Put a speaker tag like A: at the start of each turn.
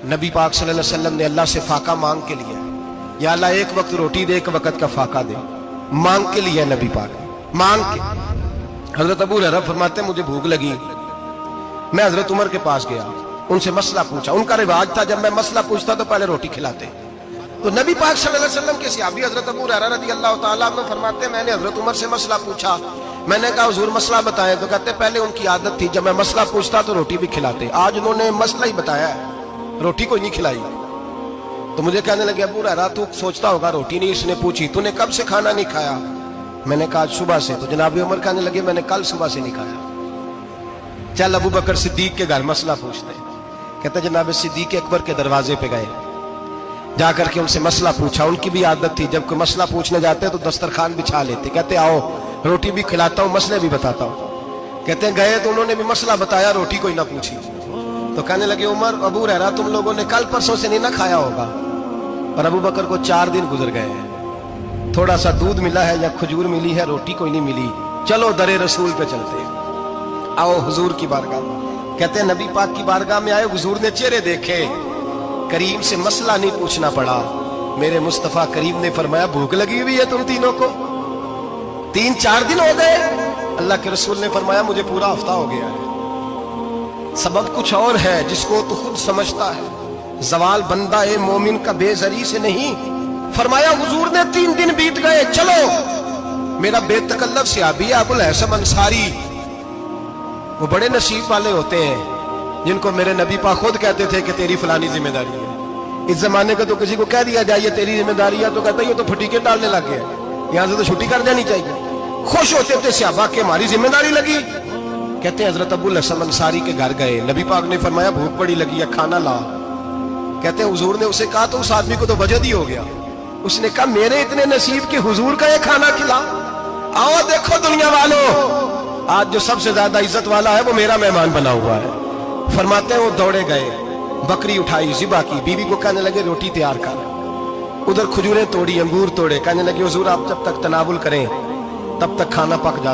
A: नबी पाक सल्लल्लाहु अलैहि वसल्लम ने अल्लाह से फाका मांग के लिया, या अल्लाह एक वक्त रोटी दे, एक वक्त का फाका दे, मांग के लिया नबी पाक ने, मांग के। हजरत अबू हुरैरा फरमाते मुझे भूख लगी, मैं हजरत उमर के पास गया, उनसे मसला पूछा। उनका रिवाज था जब मैं मसला पूछता तो पहले रोटी खिलाते। तो नबी पाक सल्लल्लाहु अलैहि वसल्लम के सहाबी हजरत अबू हुरैरा रज़ियल्लाहु ताला अन्हु फरमाते मैंने हजरत उमर से मसला पूछा। मैंने कहा हुजूर मसला बताएं, तो कहते पहले उनकी आदत थी जब मैं मसला पूछता तो रोटी भी खिलाते, आज उन्होंने मसला ही बताया है, रोटी कोई नहीं खिलाई। तो मुझे कहने लगे अबू हुरैरा तू सोचता होगा रोटी नहीं इसने पूछी, तूने कब से खाना नहीं खाया? मैंने कहा सुबह से। तो जनाब उमर कहने लगे मैंने कल सुबह से नहीं खाया। चल अबू बकर सिद्दीक के घर मसला पूछते। कहते जनाब सिद्दीक अकबर के दरवाजे पे गए, जाकर के उनसे मसला पूछा। उनकी भी आदत थी जब कोई मसला पूछने जाते तो दस्तरखान बिछा लेते, कहते आओ रोटी भी खिलाता हूँ मसले भी बताता हूँ। कहते गए तो उन्होंने भी मसला बताया, रोटी कोई ना पूछी। तो कहने लगे उमर अबू हुरैरा तुम लोगों ने कल परसों से नहीं ना खाया होगा। और अबू बकर को 4 दिन गुजर गए हैं, थोड़ा सा दूध मिला है या खजूर मिली है, रोटी कोई नहीं मिली। चलो दरे रसूल पे चलते, आओ हुजूर की बारगाह। कहते हैं नबी पाक की बारगाह में आए, हुजूर ने चेहरे देखे, करीम से मसला नहीं पूछना पड़ा। मेरे मुस्तफा करीम ने फरमाया भूख लगी हुई है तुम तीनों को, 3-4 दिन हो गए। अल्लाह के रसूल ने फरमाया मुझे पूरा हफ्ता हो गया है। सबब कुछ और है जिसको तो खुद समझता है, जवाल बंदा ए मोमिन का बेजरी से नहीं। फरमाया हुजूर ने 3 दिन बीत गए, चलो। मेरा बेतकल्लफ सहाबी अबुल हसन अंसारी, वो बड़े नसीब वाले होते हैं जिनको मेरे नबी पाक खुद कहते थे कि तेरी फलानी जिम्मेदारी है। इस जमाने का तो किसी को कह दिया जाए ये तेरी जिम्मेदारी है तो कहता है ये तो फटीके डालने लग गया, यहां से तो छुट्टी कर जानी चाहिए। खुश होते थे सहाबा के हमारी जिम्मेदारी लगी। कहते हैं हजरत अबुल हसन अंसारी के घर गए, नबी पाक ने फरमाया भूख बड़ी लगी है खाना ला। कहते हैं हुजूर ने उसे कहा तो उस आदमी को तो वजद ही हो गया। उसने कहा मेरे इतने नसीब के हुजूर का ये खाना खिला। आओ देखो दुनिया वालों, आज जो सबसे ज्यादा इज्जत वाला है वो मेरा मेहमान बना हुआ है। फरमाते हैं वो दौड़े गए, बकरी उठाई ज़िबा की, बीवी को कहने लगे रोटी तैयार कर। उधर खजूरें तोड़ी, अंगूर तोड़े, कहने लगे हुजूर आप जब तक तनावुल करें तब तक खाना पक जाता।